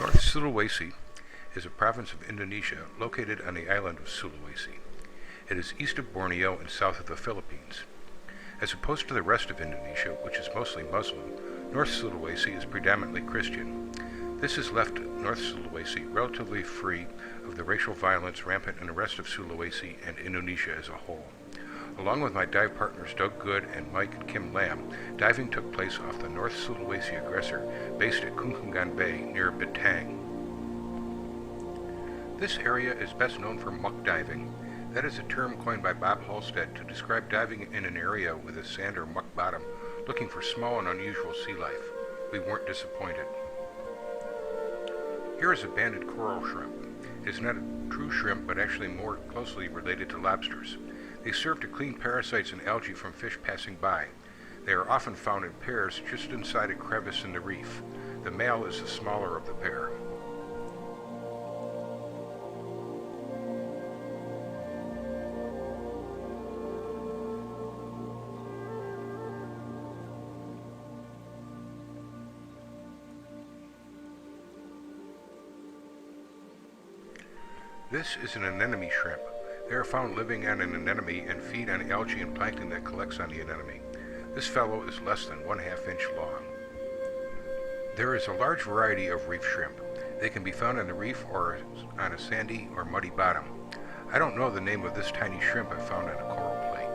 North Sulawesi is a province of Indonesia located on the island of Sulawesi. It is east of Borneo and south of the Philippines. As opposed to the rest of Indonesia, which is mostly Muslim, North Sulawesi is predominantly Christian. This has left North Sulawesi relatively free of the racial violence rampant in the rest of Sulawesi and Indonesia as a whole. Along with my dive partners Doug Good and Mike and Kim Lamb, diving took place off the North Sulawesi Aggressor, based at Kunkungan Bay near Batang. This area is best known for muck diving. That is a term coined by Bob Halstead to describe diving in an area with a sand or muck bottom, looking for small and unusual sea life. We weren't disappointed. Here is a banded coral shrimp. It is not a true shrimp, but actually more closely related to lobsters. They serve to clean parasites and algae from fish passing by. They are often found in pairs just inside a crevice in the reef. The male is the smaller of the pair. This is an anemone shrimp. They are found living on an anemone and feed on algae and plankton that collects on the anemone. This fellow is less than 1/2 inch long. There is a large variety of reef shrimp. They can be found on the reef or on a sandy or muddy bottom. I don't know the name of this tiny shrimp I found on a coral plate.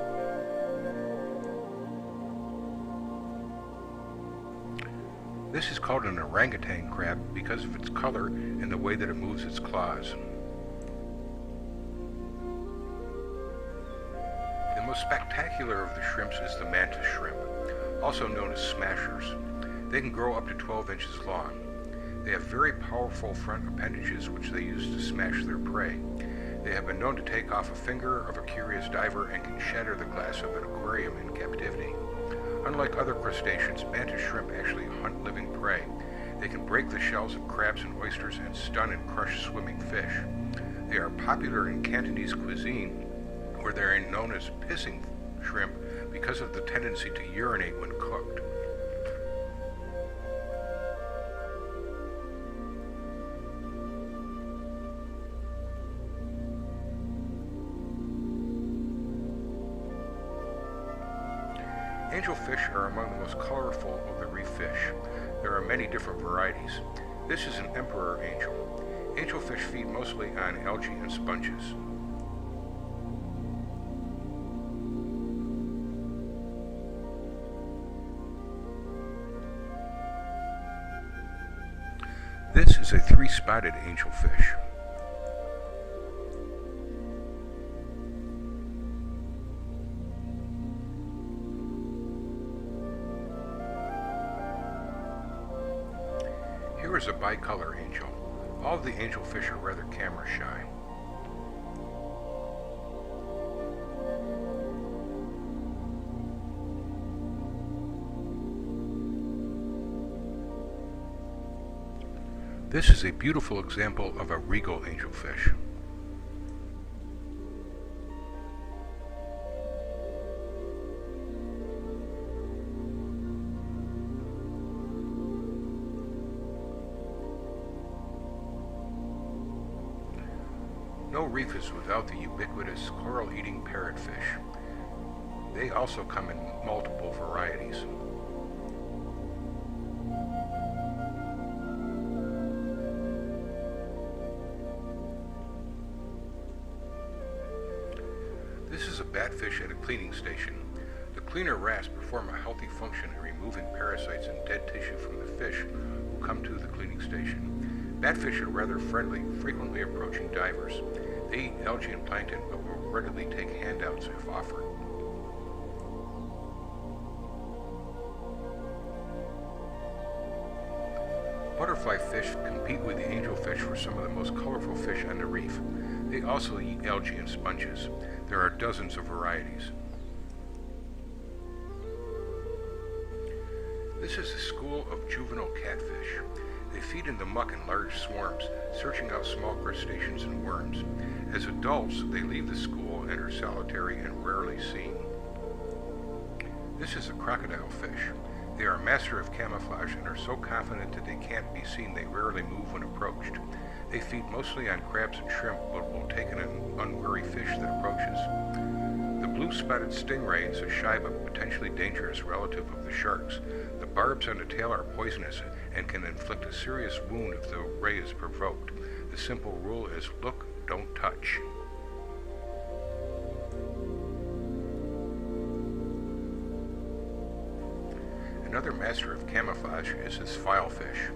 This is called an orangutan crab because of its color and the way that it moves its claws. The most spectacular of the shrimps is the mantis shrimp, also known as smashers. They can grow up to 12 inches long. They have very powerful front appendages which they use to smash their prey. They have been known to take off a finger of a curious diver and can shatter the glass of an aquarium in captivity. Unlike other crustaceans, mantis shrimp actually hunt living prey. They can break the shells of crabs and oysters and stun and crush swimming fish. They are popular in Cantonese cuisine, where they are known as pissing shrimp because of the tendency to urinate when cooked. Angelfish are among the most colorful of the reef fish. There are many different varieties. This is an emperor angel. Angelfish feed mostly on algae and sponges. This is a 3-spotted angelfish. Here is a bicolor angel. All of the angelfish are rather camera shy. This is a beautiful example of a regal angelfish. No reef is without the ubiquitous coral-eating parrotfish. They also come in multiple varieties. This is a batfish at a cleaning station. The cleaner wrasps perform a healthy function in removing parasites and dead tissue from the fish who come to the cleaning station. Batfish are rather friendly, frequently approaching divers. They eat algae and plankton, but will readily take handouts if offered. Butterfly fish compete with the angelfish for some of the most colorful fish on the reef. They also eat algae and sponges. There are dozens of varieties. This is a school of juvenile catfish. They feed in the muck in large swarms, searching out small crustaceans and worms. As adults, they leave the school and are solitary and rarely seen. This is a crocodile fish. They are a master of camouflage and are so confident that they can't be seen they rarely move when approached. They feed mostly on crabs and shrimp, but will take an unwary fish that approaches. The blue-spotted stingray is a shy but potentially dangerous relative of the sharks. The barbs on the tail are poisonous and can inflict a serious wound if the ray is provoked. The simple rule is look, don't touch. Another master of camouflage is this filefish.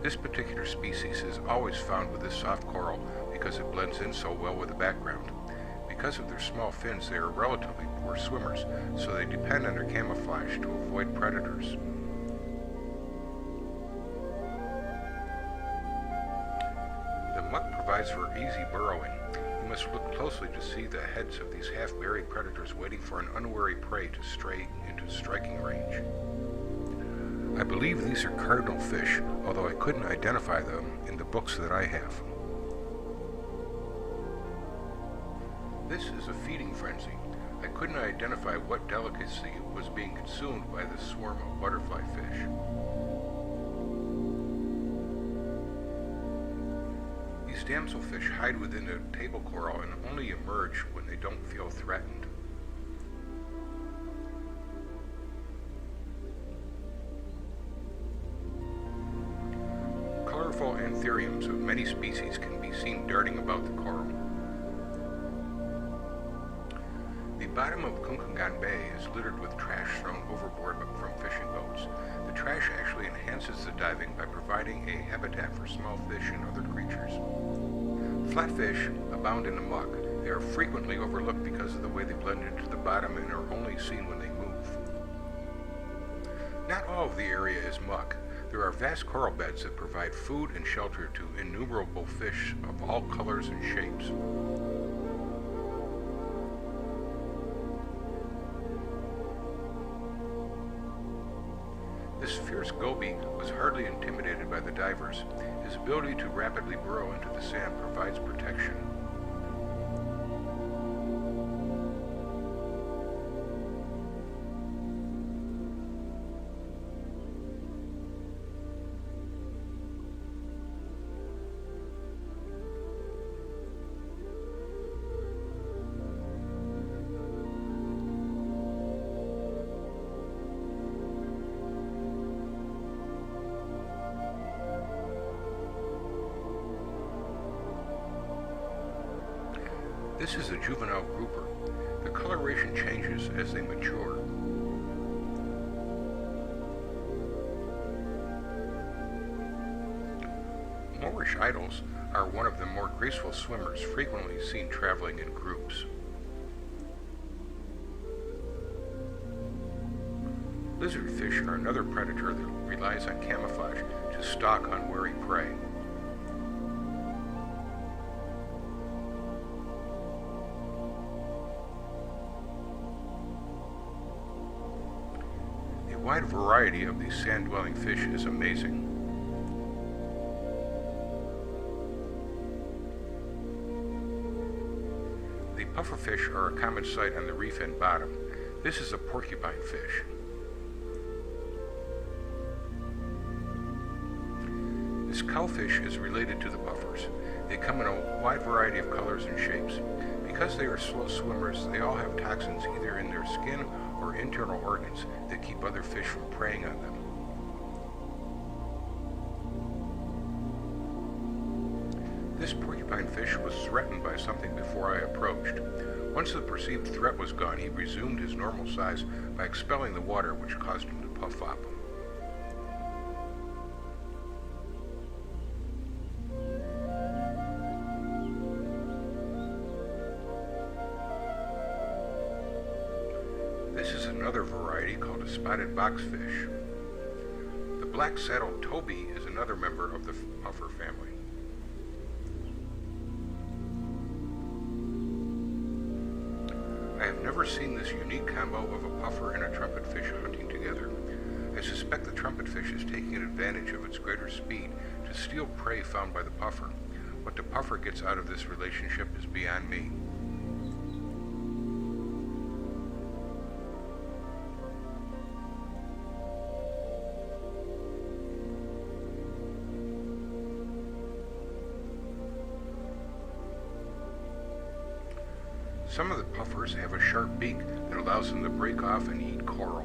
This particular species is always found with this soft coral because it blends in so well with the background. Because of their small fins, they are relatively poor swimmers, so they depend on their camouflage to avoid predators. The muck provides for easy burrowing. You must look closely to see the heads of these half-buried predators waiting for an unwary prey to stray into striking range. I believe these are cardinal fish, although I couldn't identify them in the books that I have. This is a feeding frenzy. I couldn't identify what delicacy was being consumed by this swarm of butterfly fish. These damselfish hide within the table coral and only emerge when they don't feel threatened. Colorful anthuriums of many species can be seen darting about the coral. The bottom of Kunkungan Bay is littered with trash thrown overboard from fishing boats. The trash actually enhances the diving by providing a habitat for small fish and other creatures. Flatfish abound in the muck. They are frequently overlooked because of the way they blend into the bottom and are only seen when they move. Not all of the area is muck. There are vast coral beds that provide food and shelter to innumerable fish of all colors and shapes. This fierce goby was hardly intimidated by the divers. His ability to rapidly burrow into the sand provides protection. This is a juvenile grouper. The coloration changes as they mature. Moorish idols are one of the more graceful swimmers, frequently seen traveling in groups. Lizardfish are another predator that relies on camouflage to stalk unwary prey. A wide variety of these sand-dwelling fish is amazing. The pufferfish are a common sight on the reef and bottom. This is a porcupine fish. This cowfish is related to the puffers. They come in a wide variety of colors and shapes. Because they are slow swimmers, they all have toxins either in their skin or internal organs that keep other fish from preying on them. This porcupine fish was threatened by something before I approached. Once the perceived threat was gone, he resumed his normal size by expelling the water, which caused him to puff up. This is another variety called a spotted boxfish. The black-saddled toby is another member of the puffer family. I have never seen this unique combo of a puffer and a trumpetfish hunting together. I suspect the trumpetfish is taking advantage of its greater speed to steal prey found by the puffer. What the puffer gets out of this relationship is beyond me. Some of the puffers have a sharp beak that allows them to break off and eat coral.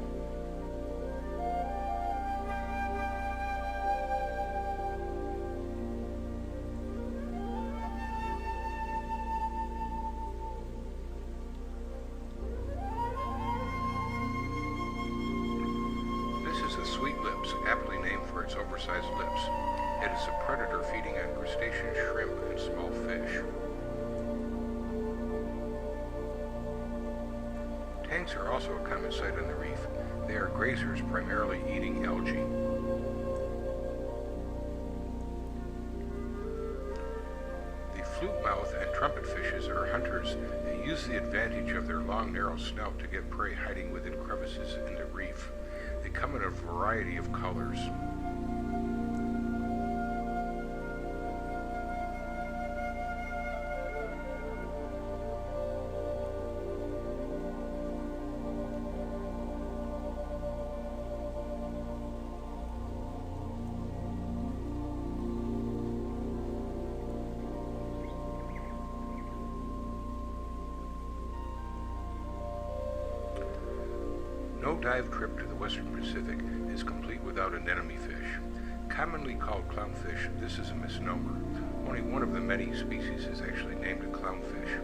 This is a sweet lips, aptly named for its oversized lips. It is a predator feeding on crustaceans, shrimp, and small fish. Tanks are also a common sight on the reef. They are grazers, primarily eating algae. The flute mouth and trumpet fishes are hunters. They use the advantage of their long, narrow snout to get prey hiding within crevices in the reef. They come in a variety of colors. No dive trip to the Western Pacific is complete without an anemone fish. Commonly called clownfish, this is a misnomer. Only one of the many species is actually named a clownfish.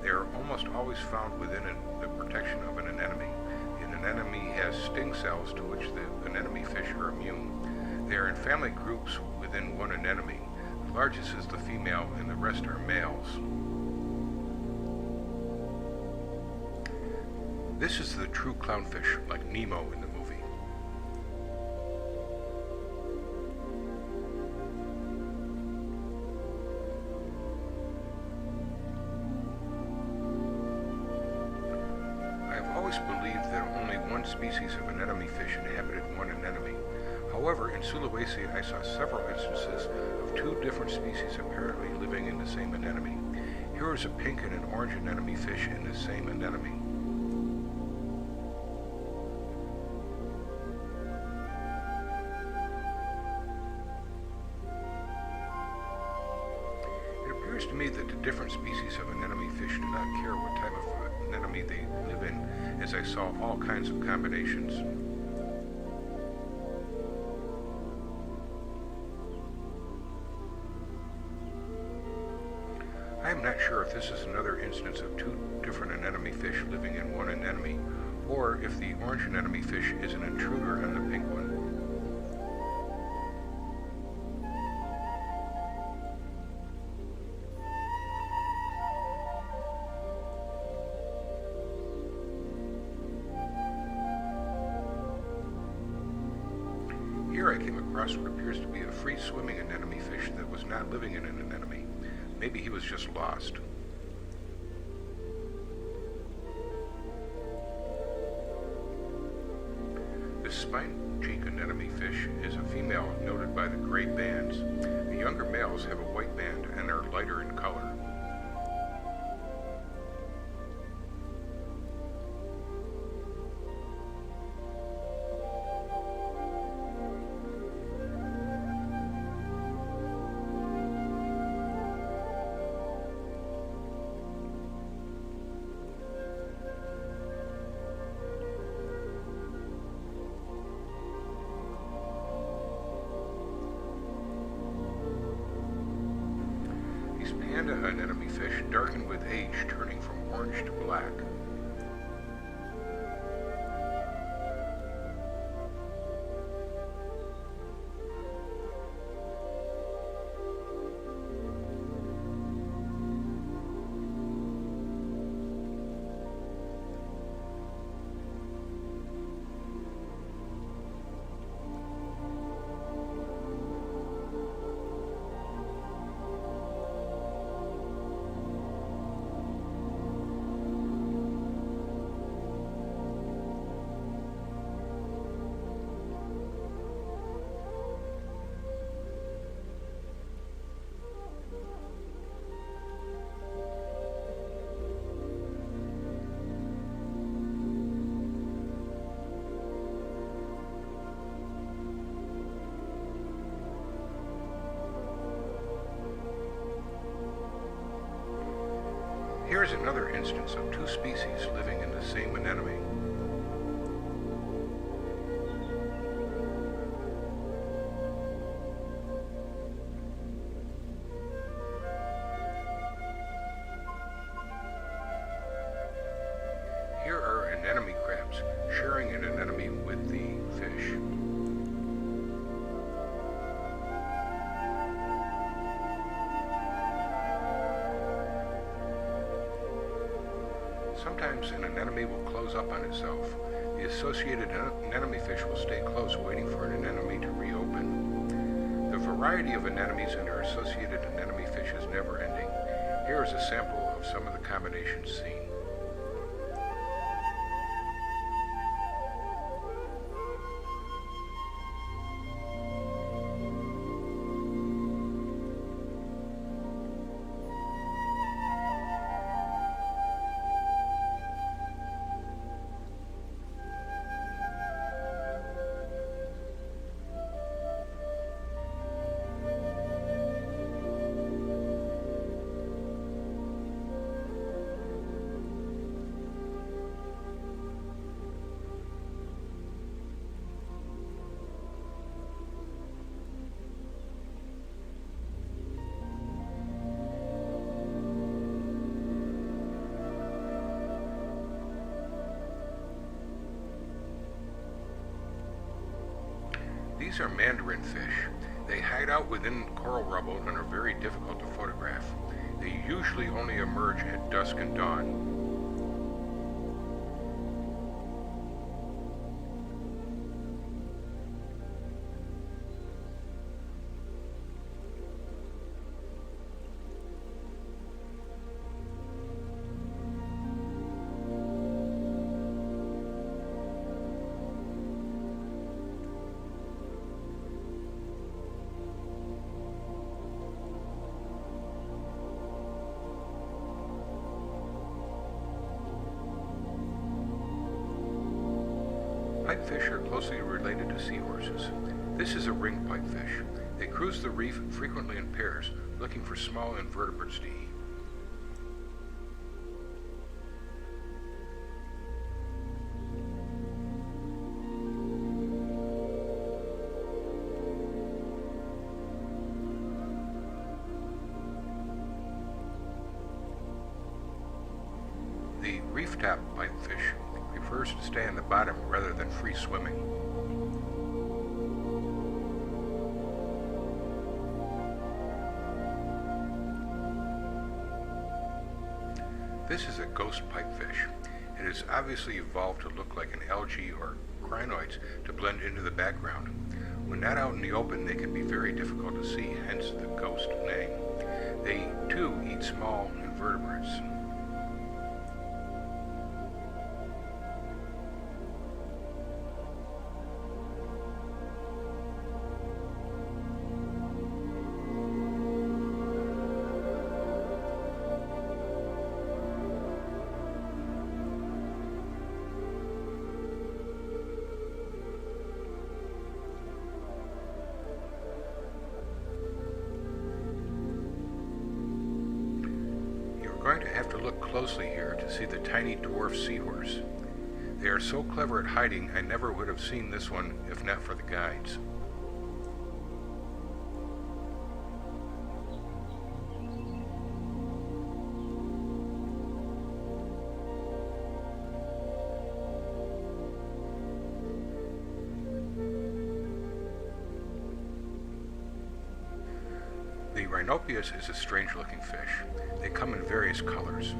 They are almost always found within the protection of an anemone. An anemone has sting cells to which the anemone fish are immune. They are in family groups within one anemone. The largest is the female and the rest are males. This is the true clownfish, like Nemo in the movie. I have always believed that only one species of anemone fish inhabited one anemone. However, in Sulawesi I saw several instances of two different species apparently living in the same anemone. Here is a pink and an orange anemone fish in the same anemone. It appears to me that the different species of anemone fish do not care what type of anemone they live in, as I saw all kinds of combinations. I am not sure if this is another instance of two different anemone fish living in one anemone, or if the orange anemone fish is an intruder on the pink one. Here I came across what appears to be a free-swimming anemone fish that was not living in an anemone. Maybe he was just lost. The spine cheek anemone fish is a female noted by the gray bands. The younger males have a white band and are lighter in color. Panda anemone fish darken with age, turning from orange to black. Here is another instance of two species living in the same anemone. Here are anemone crabs sharing an anemone with the fish. Sometimes an anemone will close up on itself. The associated anemone fish will stay close, waiting for an anemone to reopen. The variety of anemones and their associated anemone fish is never ending. Here is a sample of some of the combinations seen. These are mandarin fish. They hide out within coral rubble and are very difficult to photograph. They usually only emerge at dusk and dawn. Pipefish are closely related to seahorses. This is a ring pipefish. They cruise the reef frequently in pairs, looking for small invertebrates to eat. The reef-top pipefish prefers to stay on the bottom rather than free swimming. This is a ghost pipefish. It has obviously evolved to look like an algae or crinoids to blend into the background. When not out in the open, they can be very difficult to see, hence the ghost name. They, too, eat small invertebrates. Going to have to look closely here to see the tiny dwarf seahorse. They are so clever at hiding, I never would have seen this one if not for the guides. The Rhinopius is a strange-looking fish. They come in various colors.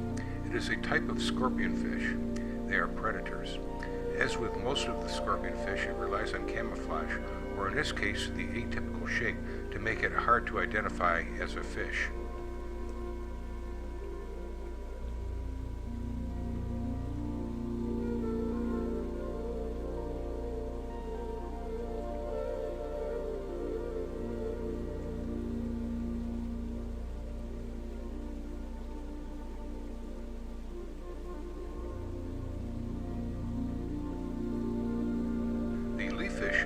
It is a type of scorpion fish. They are predators. As with most of the scorpion fish, it relies on camouflage, or in this case, the atypical shape, to make it hard to identify as a fish.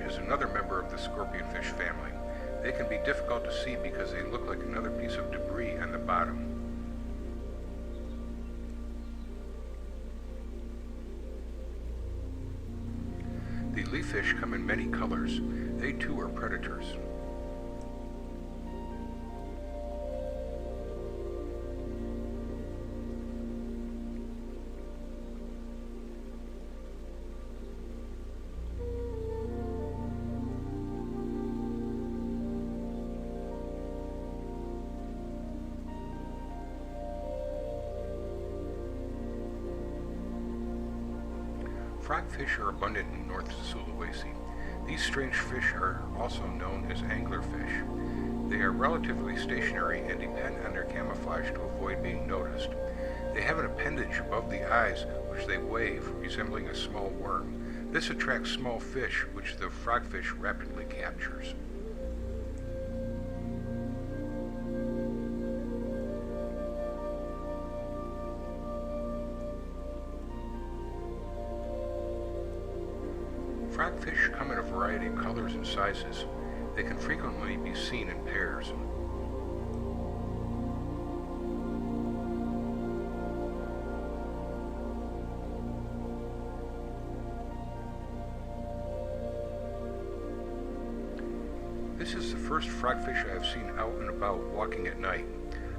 Is another member of the scorpionfish family. They can be difficult to see because they look like another piece of debris on the bottom. The leaf fish come in many colors. They too are predators. Frogfish are abundant in North Sulawesi. These strange fish are also known as anglerfish. They are relatively stationary and depend on their camouflage to avoid being noticed. They have an appendage above the eyes which they wave, resembling a small worm. This attracts small fish, which the frogfish rapidly captures. Frogfish come in a variety of colors and sizes. They can frequently be seen in pairs. This is the first frogfish I have seen out and about walking at night.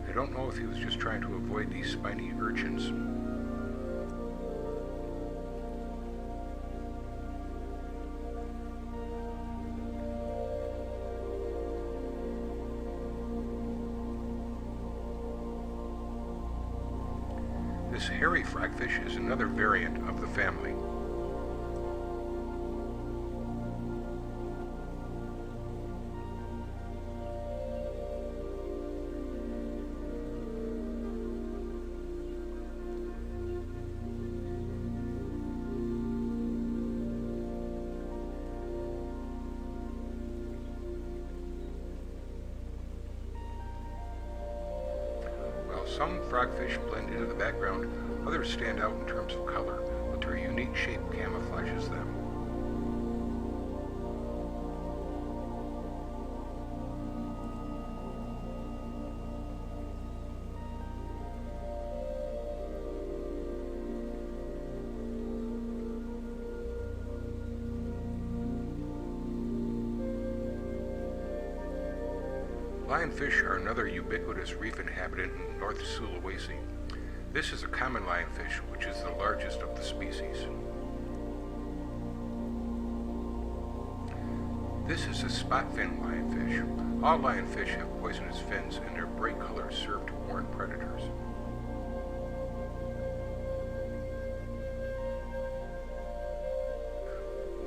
I don't know if he was just trying to avoid these spiny urchins. This hairy frogfish is another variant of the family. Some frogfish blend into the background, others stand out in terms of color, but their unique shape camouflages them. Lionfish are another ubiquitous reef inhabitant in North Sulawesi. This is a common lionfish, which is the largest of the species. This is a spot-fin lionfish. All lionfish have poisonous fins, and their bright colors serve to warn predators.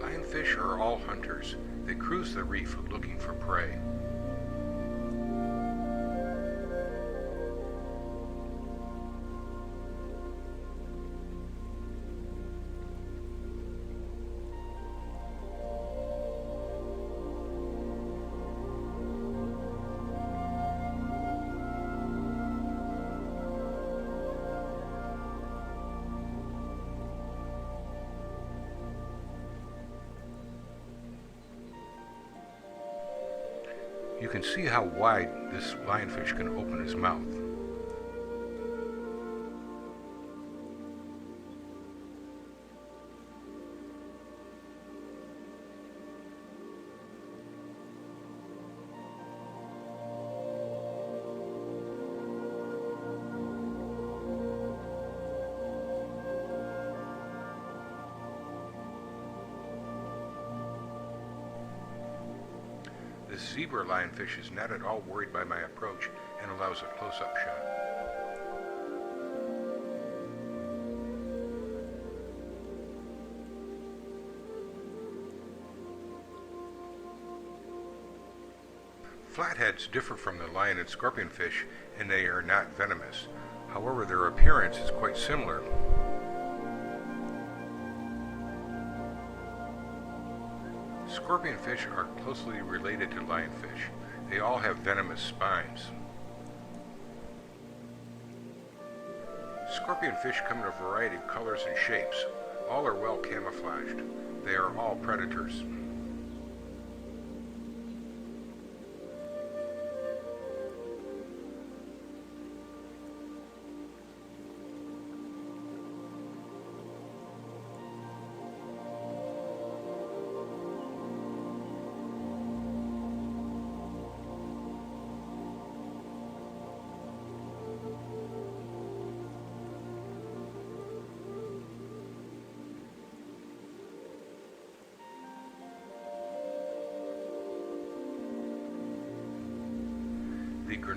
Lionfish are all hunters. They cruise the reef looking for prey. You can see how wide this lionfish can open his mouth. This zebra lionfish is not at all worried by my approach and allows a close-up shot. Flatheads differ from the lion and scorpionfish in they are not venomous. However, their appearance is quite similar. Scorpionfish are closely related to lionfish. They all have venomous spines. Scorpionfish come in a variety of colors and shapes. All are well camouflaged. They are all predators.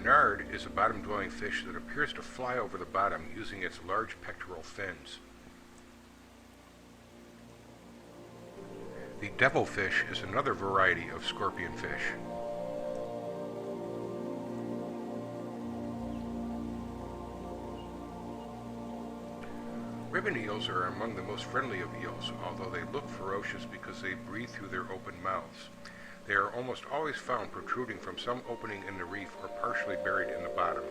Renard is a bottom-dwelling fish that appears to fly over the bottom using its large pectoral fins. The devilfish is another variety of scorpionfish. Ribbon eels are among the most friendly of eels, although they look ferocious because they breathe through their open mouths. They are almost always found protruding from some opening in the reef or partially buried in the bottom.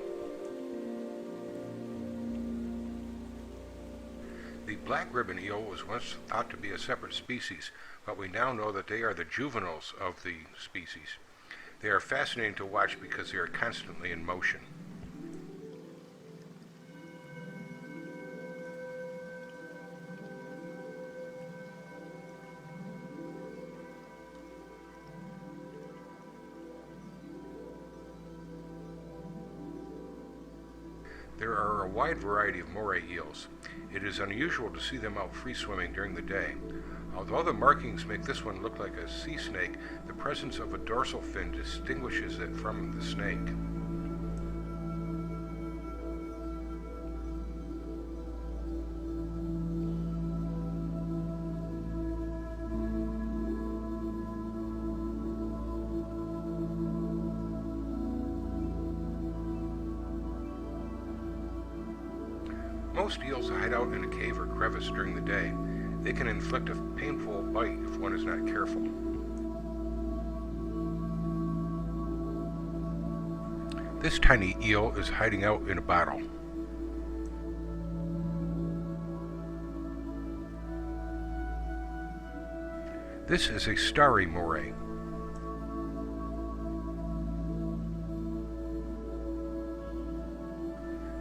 The black ribbon eel was once thought to be a separate species, but we now know that they are the juveniles of the species. They are fascinating to watch because they are constantly in motion. There are a wide variety of moray eels. It is unusual to see them out free swimming during the day. Although the markings make this one look like a sea snake, the presence of a dorsal fin distinguishes it from the snake. Most eels hide out in a cave or crevice during the day. They can inflict a painful bite if one is not careful. This tiny eel is hiding out in a bottle. This is a starry moray.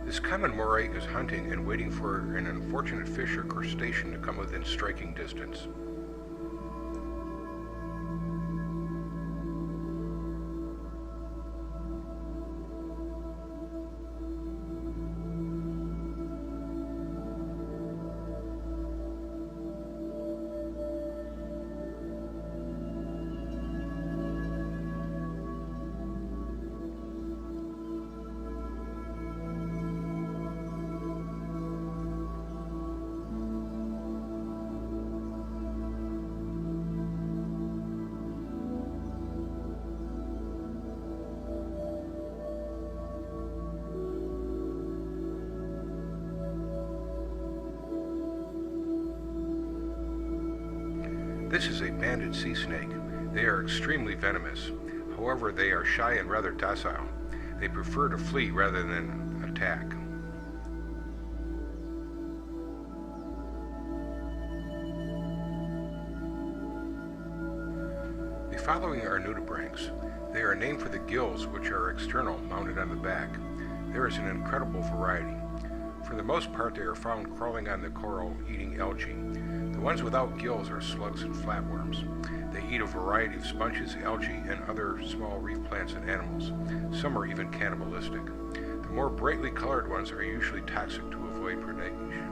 This common moray is hunting and waiting for an unfortunate fish or crustacean to come within striking distance. This is a banded sea snake. They are extremely venomous. However, they are shy and rather docile. They prefer to flee rather than attack. The following are nudibranchs. They are named for the gills, which are external, mounted on the back. There is an incredible variety. For the most part, they are found crawling on the coral, eating algae. The ones without gills are slugs and flatworms. They eat a variety of sponges, algae, and other small reef plants and animals. Some are even cannibalistic. The more brightly colored ones are usually toxic to avoid predation.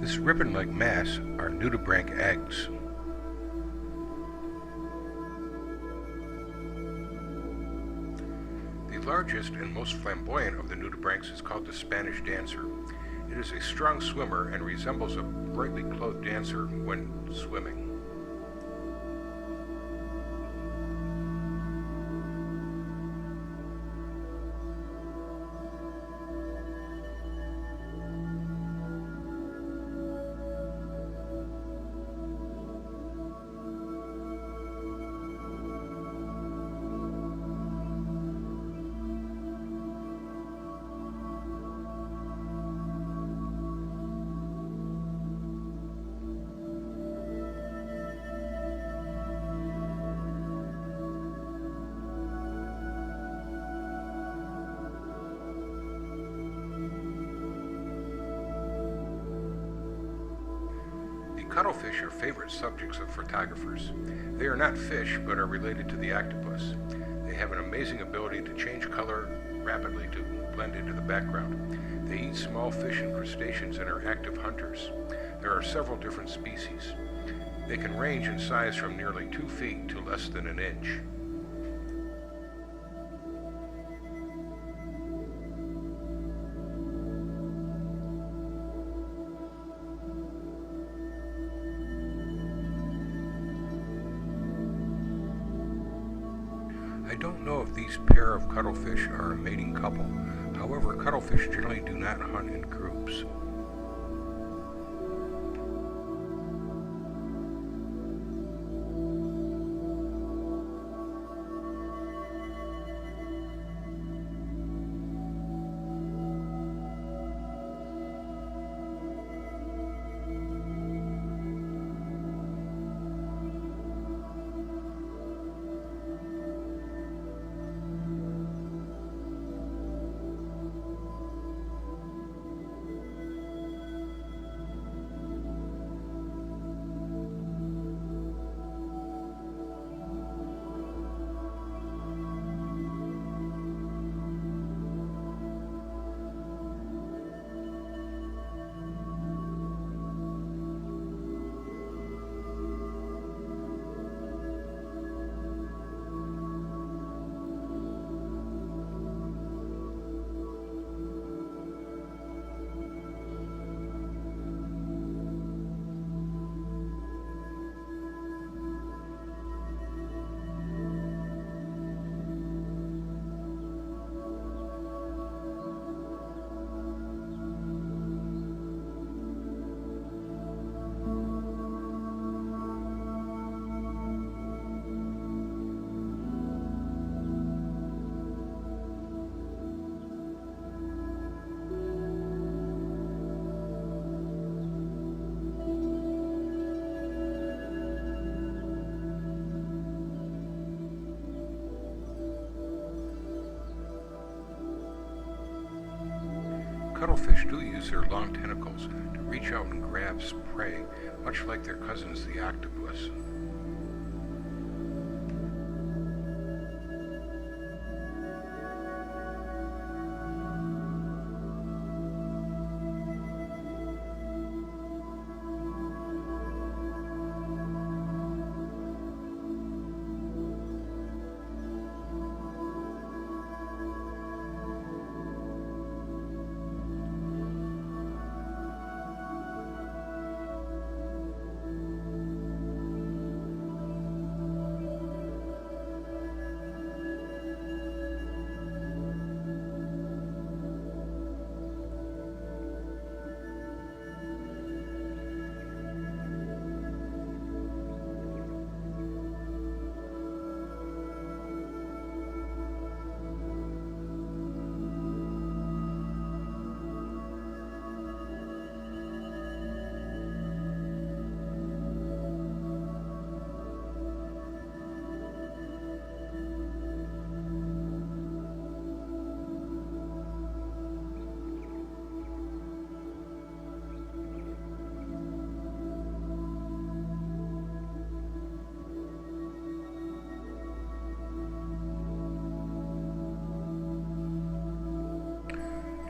This ribbon-like mass are nudibranch eggs. The largest and most flamboyant of the nudibranchs is called the Spanish dancer. It is a strong swimmer and resembles a brightly clothed dancer when swimming. Cuttlefish are favorite subjects of photographers. They are not fish, but are related to the octopus. They have an amazing ability to change color rapidly to blend into the background. They eat small fish and crustaceans and are active hunters. There are several different species. They can range in size from nearly 2 feet to less than an inch. I don't know if these pair of cuttlefish are a mating couple. However, cuttlefish generally do not hunt in groups. Cuttlefish do use their long tentacles to reach out and grab prey, much like their cousins the octopus.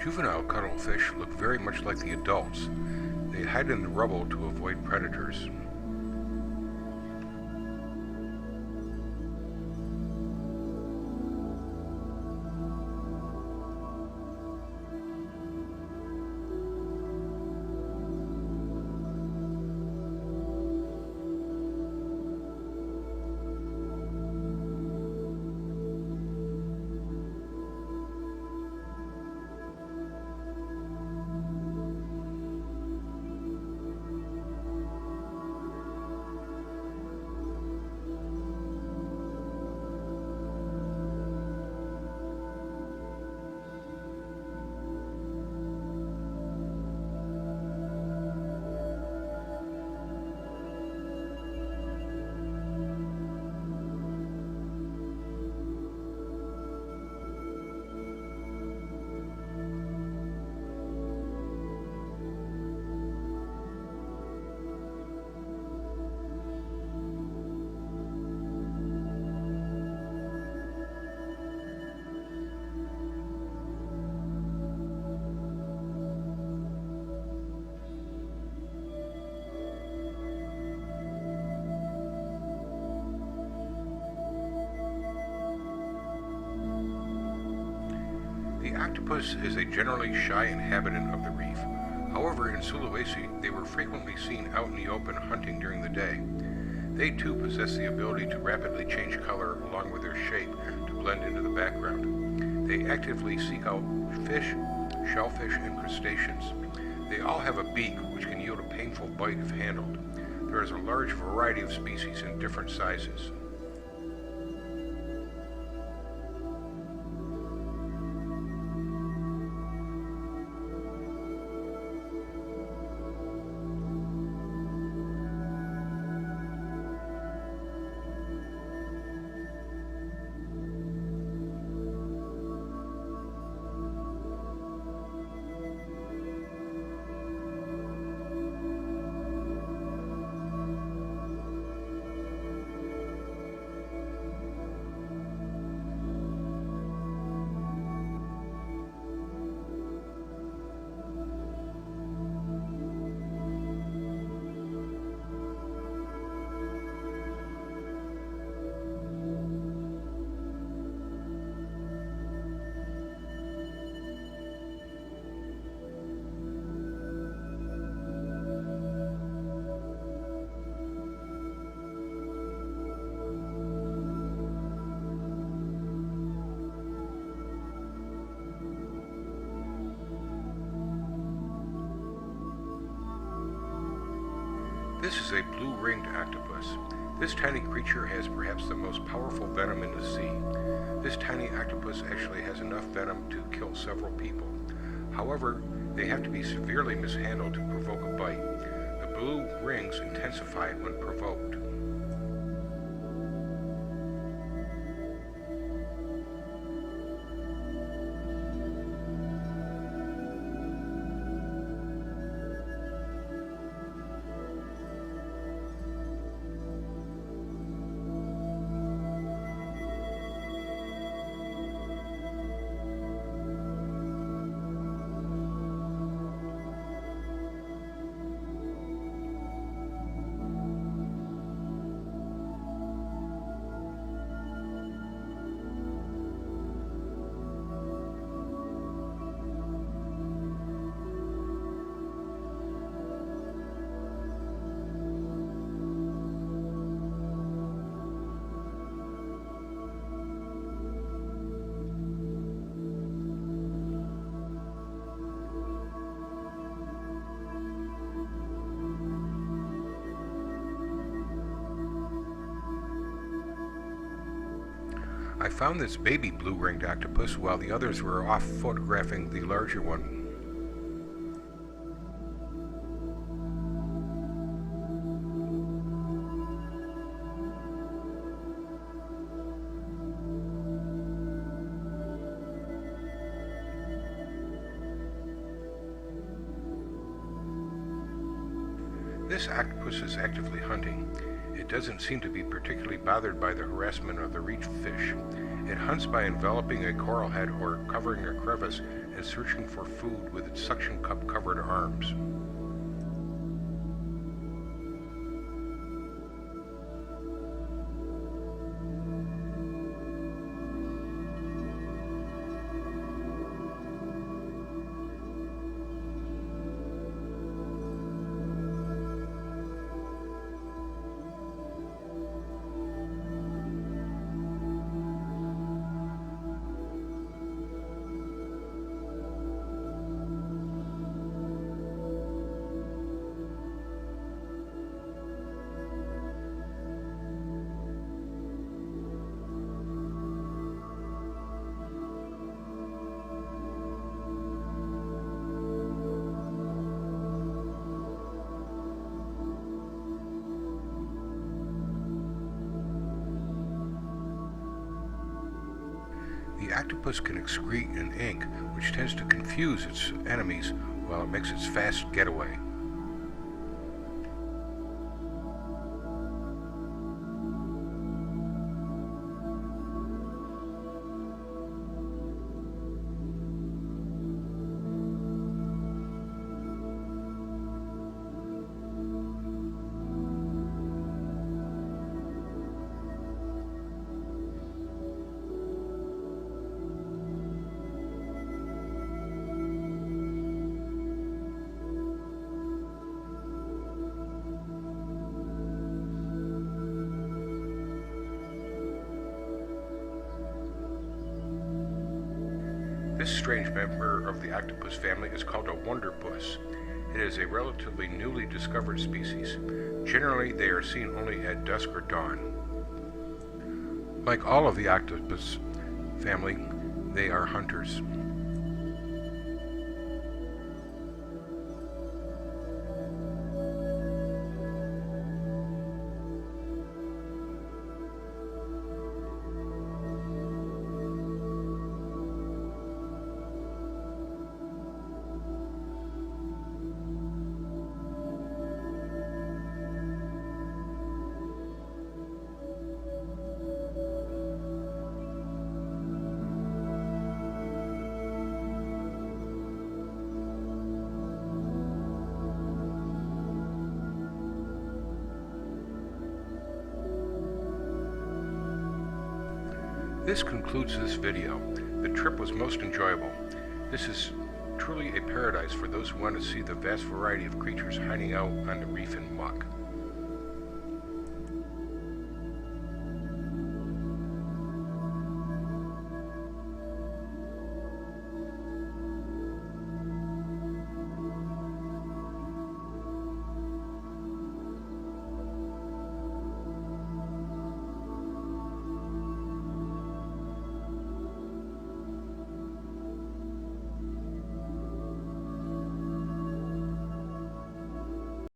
Juvenile cuttlefish look very much like the adults. They hide in the rubble to avoid predators. The octopus is a generally shy inhabitant of the reef. However, in Sulawesi, they were frequently seen out in the open hunting during the day. They too possess the ability to rapidly change color along with their shape to blend into the background. They actively seek out fish, shellfish, and crustaceans. They all have a beak which can yield a painful bite if handled. There is a large variety of species in different sizes. This is a blue-ringed octopus. This tiny creature has perhaps the most powerful venom in the sea. This tiny octopus actually has enough venom to kill several people. However, they have to be severely mishandled to provoke a bite. The blue rings intensify when provoked. I found this baby blue-ringed octopus while the others were off photographing the larger one. This octopus is actively hunting. It doesn't seem to be particularly bothered by the harassment of the reef fish. It hunts by enveloping a coral head or covering a crevice and searching for food with its suction cup covered arms. The octopus can excrete an ink, which tends to confuse its enemies while it makes its fast getaway. This strange member of the octopus family is called a wonderpuss. It is a relatively newly discovered species. Generally, they are seen only at dusk or dawn. Like all of the octopus family, they are hunters. This concludes this video. The trip was most enjoyable. This is truly a paradise for those who want to see the vast variety of creatures hiding out on the reef and muck.